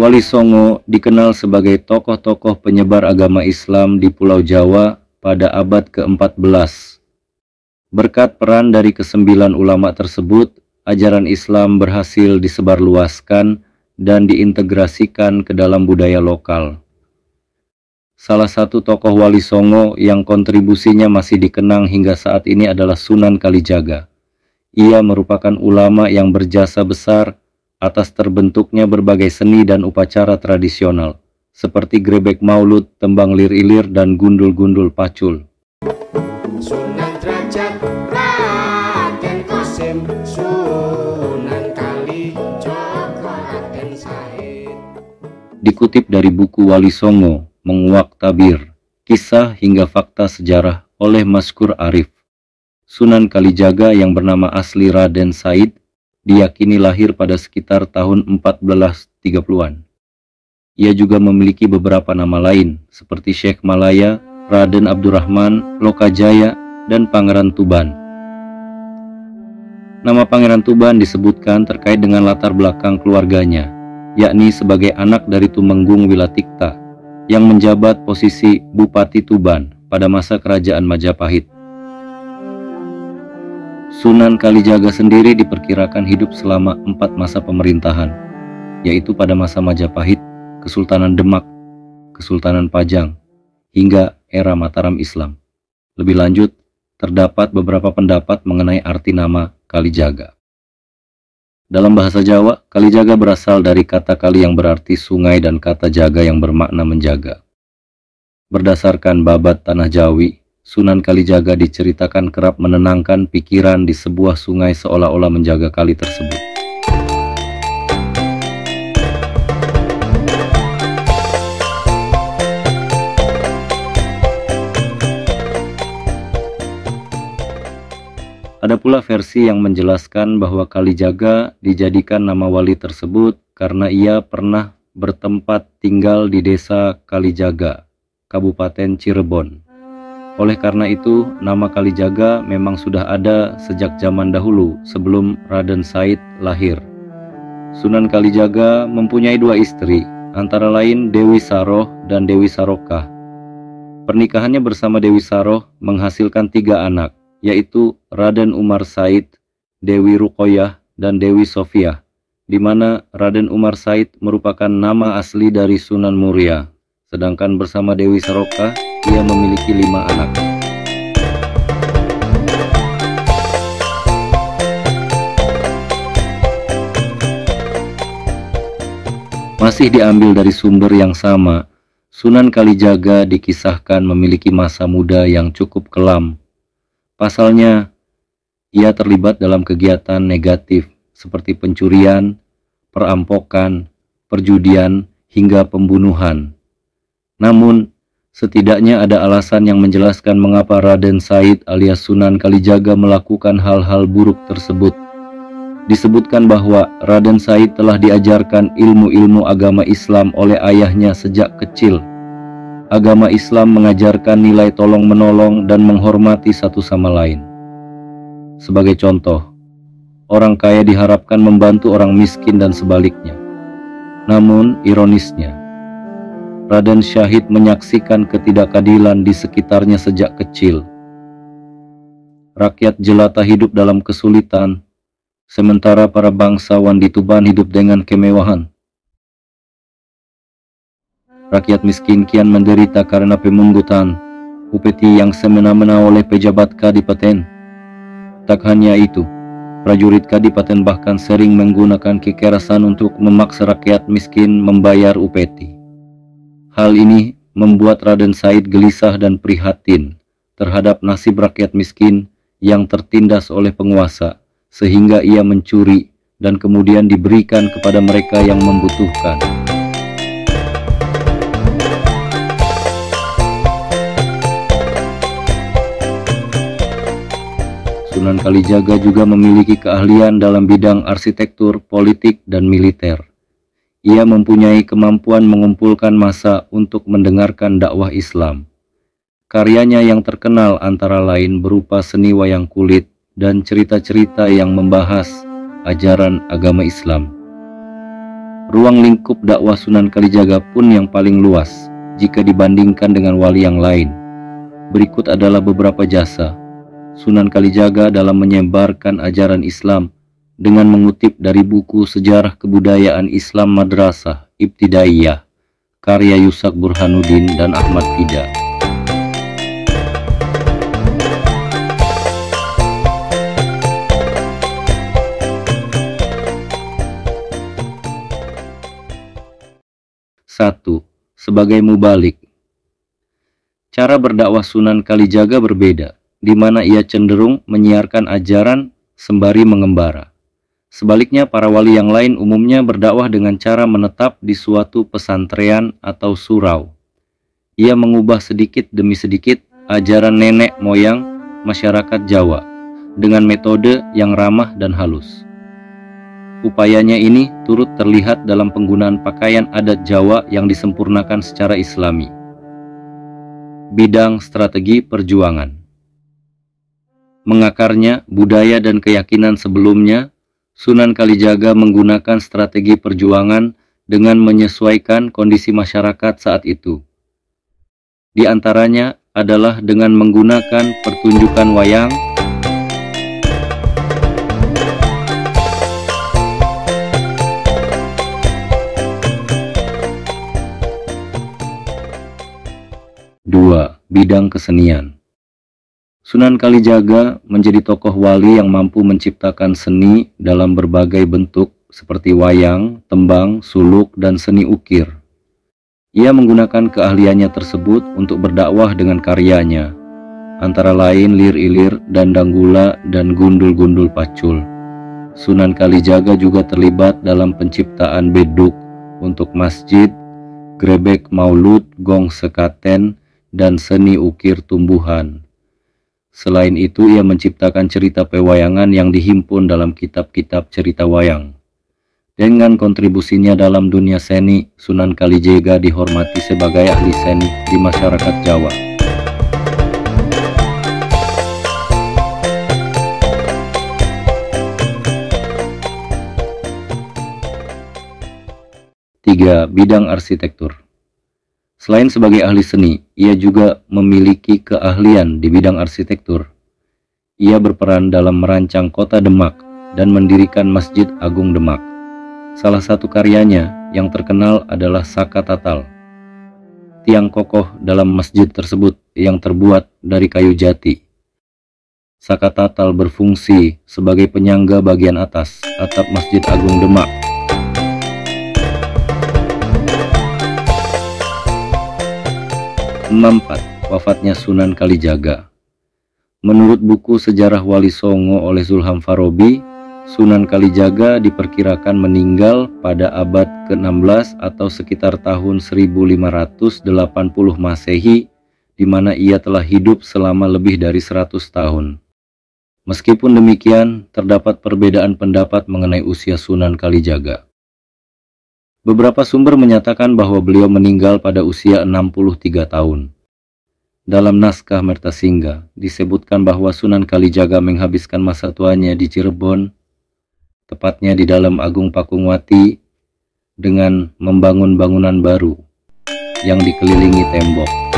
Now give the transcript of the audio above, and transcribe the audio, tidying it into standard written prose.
Wali Songo dikenal sebagai tokoh-tokoh penyebar agama Islam di Pulau Jawa pada abad ke-14. Berkat peran dari ke-9 ulama tersebut, ajaran Islam berhasil disebarluaskan dan diintegrasikan ke dalam budaya lokal. Salah satu tokoh Wali Songo yang kontribusinya masih dikenang hingga saat ini adalah Sunan Kalijaga. Ia merupakan ulama yang berjasa besar atas terbentuknya berbagai seni dan upacara tradisional, seperti grebek maulud, tembang lir-ilir, dan gundul-gundul pacul. Sunan Derajat Raden Qasim, Sunan Kalijaga Raden Said. Dikutip dari buku Wali Songo, Menguak Tabir, Kisah hingga Fakta Sejarah oleh Maskur Arif. Sunan Kalijaga yang bernama asli Raden Said diyakini lahir pada sekitar tahun 1430-an. Ia juga memiliki beberapa nama lain seperti Syekh Malaya, Raden Abdurrahman, Lokajaya, dan Pangeran Tuban. Nama Pangeran Tuban disebutkan terkait dengan latar belakang keluarganya, yakni sebagai anak dari Tumenggung Wilatikta yang menjabat posisi Bupati Tuban pada masa Kerajaan Majapahit. Sunan Kalijaga sendiri diperkirakan hidup selama 4 masa pemerintahan, yaitu pada masa Majapahit, Kesultanan Demak, Kesultanan Pajang, hingga era Mataram Islam. Lebih lanjut, terdapat beberapa pendapat mengenai arti nama Kalijaga. Dalam bahasa Jawa, Kalijaga berasal dari kata kali yang berarti sungai dan kata jaga yang bermakna menjaga. Berdasarkan babat Tanah Jawi, Sunan Kalijaga diceritakan kerap menenangkan pikiran di sebuah sungai seolah-olah menjaga kali tersebut. Ada pula versi yang menjelaskan bahwa Kalijaga dijadikan nama wali tersebut karena ia pernah bertempat tinggal di desa Kalijaga, Kabupaten Cirebon. Oleh karena itu, nama Kalijaga memang sudah ada sejak zaman dahulu sebelum Raden Said lahir. Sunan Kalijaga mempunyai 2 istri, antara lain Dewi Saroh dan Dewi Sarokah. Pernikahannya bersama Dewi Saroh menghasilkan 3 anak, yaitu Raden Umar Said, Dewi Ruqoyah, dan Dewi Sofiah, di mana Raden Umar Said merupakan nama asli dari Sunan Muria, sedangkan bersama Dewi Sarokah, ia memiliki 5 anak. Masih diambil dari sumber yang sama, Sunan Kalijaga dikisahkan memiliki masa muda yang cukup kelam. Pasalnya, ia terlibat dalam kegiatan negatif seperti pencurian, perampokan, perjudian, hingga pembunuhan. Namun, setidaknya ada alasan yang menjelaskan mengapa Raden Said alias Sunan Kalijaga melakukan hal-hal buruk tersebut. Disebutkan bahwa Raden Said telah diajarkan ilmu-ilmu agama Islam oleh ayahnya sejak kecil. Agama Islam mengajarkan nilai tolong-menolong dan menghormati satu sama lain. Sebagai contoh, orang kaya diharapkan membantu orang miskin dan sebaliknya. Namun, ironisnya, Raden Syahid menyaksikan ketidakadilan di sekitarnya sejak kecil. Rakyat jelata hidup dalam kesulitan, sementara para bangsawan di Tuban hidup dengan kemewahan. Rakyat miskin kian menderita karena pemungkutan upeti yang semena-mena oleh pejabat kadipaten. Tak hanya itu, prajurit kadipaten bahkan sering menggunakan kekerasan untuk memaksa rakyat miskin membayar upeti. Hal ini membuat Raden Said gelisah dan prihatin terhadap nasib rakyat miskin yang tertindas oleh penguasa, sehingga ia mencuri dan kemudian diberikan kepada mereka yang membutuhkan. Sunan Kalijaga juga memiliki keahlian dalam bidang arsitektur, politik, dan militer. Ia mempunyai kemampuan mengumpulkan massa untuk mendengarkan dakwah Islam. Karyanya yang terkenal antara lain berupa seni wayang kulit dan cerita-cerita yang membahas ajaran agama Islam. Ruang lingkup dakwah Sunan Kalijaga pun yang paling luas jika dibandingkan dengan wali yang lain. Berikut adalah beberapa jasa Sunan Kalijaga dalam menyebarkan ajaran Islam dengan mengutip dari buku Sejarah Kebudayaan Islam Madrasah Ibtidaiyah karya Yusak Burhanuddin dan Ahmad Fida. Satu, sebagai mubalik. Cara berdakwah Sunan Kalijaga berbeda, di mana ia cenderung menyiarkan ajaran sembari mengembara. Sebaliknya, para wali yang lain umumnya berdakwah dengan cara menetap di suatu pesantren atau surau. Ia mengubah sedikit demi sedikit ajaran nenek moyang masyarakat Jawa dengan metode yang ramah dan halus. Upayanya ini turut terlihat dalam penggunaan pakaian adat Jawa yang disempurnakan secara Islami. Bidang strategi perjuangan. Mengakarnya budaya dan keyakinan sebelumnya, Sunan Kalijaga menggunakan strategi perjuangan dengan menyesuaikan kondisi masyarakat saat itu. Di antaranya adalah dengan menggunakan pertunjukan wayang, Dua, bidang kesenian. Sunan Kalijaga menjadi tokoh wali yang mampu menciptakan seni dalam berbagai bentuk seperti wayang, tembang, suluk, dan seni ukir. Ia menggunakan keahliannya tersebut untuk berdakwah dengan karyanya, antara lain lir-ilir, dandang gula, dan gundul-gundul pacul. Sunan Kalijaga juga terlibat dalam penciptaan beduk untuk masjid, grebek maulud, gong sekaten, dan seni ukir tumbuhan. Selain itu, ia menciptakan cerita pewayangan yang dihimpun dalam kitab-kitab cerita wayang. Dengan kontribusinya dalam dunia seni, Sunan Kalijaga dihormati sebagai ahli seni di masyarakat Jawa. Tiga, bidang arsitektur. Selain sebagai ahli seni, ia juga memiliki keahlian di bidang arsitektur. Ia berperan dalam merancang kota Demak dan mendirikan Masjid Agung Demak. Salah satu karyanya yang terkenal adalah Saka Tatal. Tiang kokoh dalam masjid tersebut yang terbuat dari kayu jati. Saka Tatal berfungsi sebagai penyangga bagian atas atap Masjid Agung Demak. 4. Wafatnya Sunan Kalijaga. Menurut buku Sejarah Wali Songo oleh Zulham Farabi, Sunan Kalijaga diperkirakan meninggal pada abad ke-16 atau sekitar tahun 1580 Masehi, di mana ia telah hidup selama lebih dari 100 tahun. Meskipun demikian, terdapat perbedaan pendapat mengenai usia Sunan Kalijaga. Beberapa sumber menyatakan bahwa beliau meninggal pada usia 63 tahun. Dalam naskah Mertasingga disebutkan bahwa Sunan Kalijaga menghabiskan masa tuanya di Cirebon, tepatnya di dalam Agung Pakungwati, dengan membangun bangunan baru yang dikelilingi tembok.